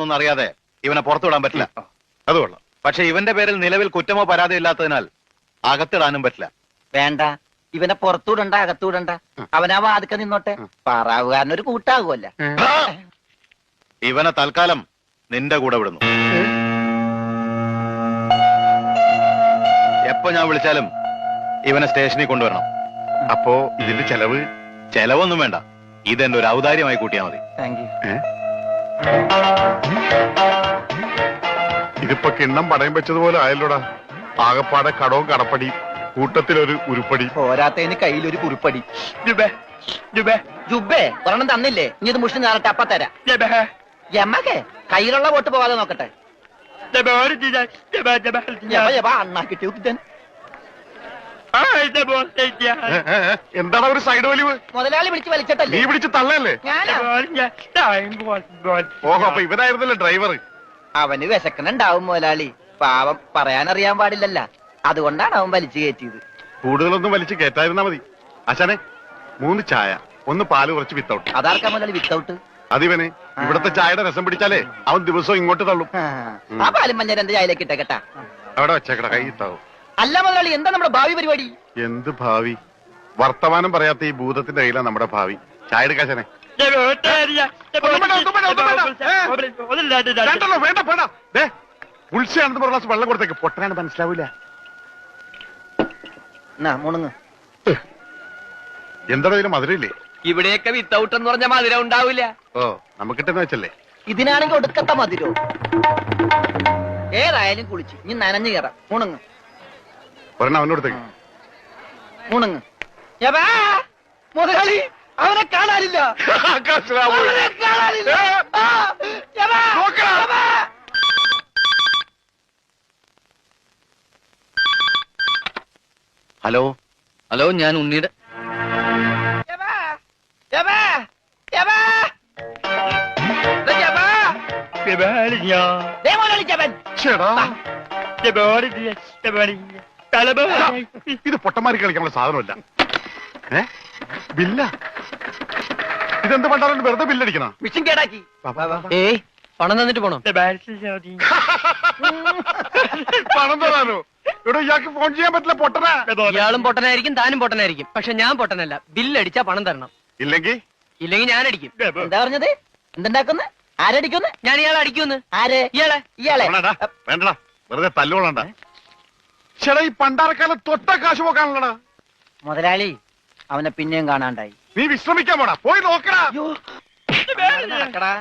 ഒന്നും അറിയാതെ ഇവനെ പുറത്തുവിടാൻ പറ്റില്ല. അത് കൊള്ളാം. പക്ഷെ ഇവന്റെ പേരിൽ നിലവിൽ കുറ്റമോ പരാതിയോ ഇല്ലാത്തതിനാൽ അകത്തിടാനും പറ്റില്ല. വേണ്ട, ഇവനെ പുറത്തൂടണ്ട, അകത്തൂടണ്ട. അവനാ വാതിക്ക നിന്നോട്ടെ. പാറാവുകാരനൊരു കൂട്ടാകുമല്ല. ഇവനെ തൽക്കാലം നിന്റെ കൂടെ വിടുന്നു. എപ്പോ ഞാൻ വിളിച്ചാലും ഇവനെ സ്റ്റേഷനിൽ കൊണ്ടുവരണം. അപ്പോ ഇതിന്റെ ചെലവ്? ചെലവൊന്നും വേണ്ട, ഇതെന്റെ ഒരു ഔദാര്യമായി കൂട്ടിയാ മതി. Thank you. ഇതിപ്പോ കിണ്ണം പടയം വെച്ചതുപോലെ ആയല്ലോടാ. ആകപ്പാടെ കടവും കടപ്പടി, കൂട്ടത്തിലൊരു ഉരുപ്പടി. പോരാത്തതിന് കയ്യിലൊരു കുറിപ്പടി. ജുബേ ഒരെണ്ണം തന്നില്ലേ? ഇനി ഇത് മുഷിന് നേരട്ടെ, അപ്പ തരാം. എമ്മക്കെ കയ്യിലുള്ള വോട്ട് പോകാതെ നോക്കട്ടെ. അണ്ണാക്കിട്ട് എന്താണ് ഒരു സൈഡ് വലിവ്? മുതലാളി പിടിച്ച് വലിച്ചിട്ടല്ലേ? നീ പിടിച്ച് തള്ളല്ലേ? ഓഹോ, അപ്പൊ ഇവനായിരുന്നല്ലേ ഡ്രൈവർ? അവന് വിശക്കണുണ്ടാവും മുതലാളി. പാവം, പറയാനറിയാൻ പാടില്ലല്ല. അതുകൊണ്ടാണ് അവൻ വലിച്ചു കയറ്റിയത്. കൂടുതലൊന്നും വലിച്ച് കയറ്റായിരുന്നാ മതി. ആശാനെ, 3 ചായ, 1 പാല്, കുറച്ച് വിത്തൗട്ട്. അതാർക്കാ മുതലാളി വിത്തൗട്ട്? അതിവന് ഇവിടത്തെ ചായയുടെ രസം പിടിച്ചാലേ അവൻ ദിവസവും ഇങ്ങോട്ട് തള്ളും. ആ പാലും മഞ്ഞ എന്റെ ചായയിലേക്ക് ഇട്ടേക്കട്ടാ. അവിടെ വെച്ചേക്കട, കൈ ഇട്ടാവും. അല്ല മുതലാളി, എന്താ നമ്മുടെ ഭാവി പരിപാടി? എന്ത് ഭാവി? വർത്തമാനം പറയാത്ത ഈ ഭൂതത്തിന്റെ കയ്യിലാണ് നമ്മുടെ ഭാവി. ചായ എടുക്കാശനെ. ഉത്സയാണെന്ന് പറഞ്ഞ ഗ്ലാസ് വെള്ളം കൊടുത്തേക്ക്. പൊട്ടനാണ് മനസ്സിലാവൂല. മുണുങ്ങ്. എന്താണോ ഇതിന് മധുരയില്ലേ? ഇവിടെയൊക്കെ വിത്തൗട്ട് എന്ന് പറഞ്ഞ മധുരം ഉണ്ടാവില്ല. ഓ, നമുക്കിട്ടെന്ന് വെച്ചല്ലേ. ഇതിനാണെങ്കിൽ ഒടുക്കത്ത മധുരോ. ഏതായാലും കുളിച്ച് ഇനി നനഞ്ഞു കയറാം. മുണുങ്ങ് ഒരെണ്ണം അവനോടത്തേക്ക്. മുണുങ്ങ്. മുതലാളി, അവനെ കാണാനില്ല. അവനെ കാണാനില്ല. ഹലോ ഹലോ, ഞാൻ ഉണ്ണിയുടെ. ഇത് പൊട്ടന്മാരി കളിക്കാനുള്ള സാധനമല്ല. ബില്ല. ഇതെന്ത് പണ്ടാലും വെറുതെ ബില്ലടിക്കണ? മിഷൻ കേടാക്കി. ഏയ്, പണം തന്നിട്ട് പോണോ? പണം തരാനോ? ഇവിടെ ഇയാൾക്ക് ഫോൺ ചെയ്യാൻ പറ്റില്ല. പൊട്ടനാ. ഇയാളും പൊട്ടനായിരിക്കും, താനും പൊട്ടനായിരിക്കും. പക്ഷെ ഞാൻ പൊട്ടനല്ല. ബില്ലടിച്ചാ പണം തരണം. ഇല്ലെങ്കിൽ ഞാൻ അടിക്കും. എന്താ പറഞ്ഞത്? എന്തുണ്ടാക്കുന്നു? ആരടിക്കുന്നു? ഞാൻ ഇയാളെ അടിക്കുമെന്ന്. ആര്? ഇയാളെ. വേണ്ടടാ, വെറുതെ തല്ലുകൊള്ളണ്ട. ചേട്ടാ, ഈ പണ്ടാരക്കാലം തൊട്ട കാശ് പോക്കാണല്ലടാ. മുതലാളി, അവനെ പിന്നെയും കാണാണ്ടായി. നീ വിശ്രമിക്കാൻ പോടാ, പോയി നോക്കടാ. നടക്കടാ.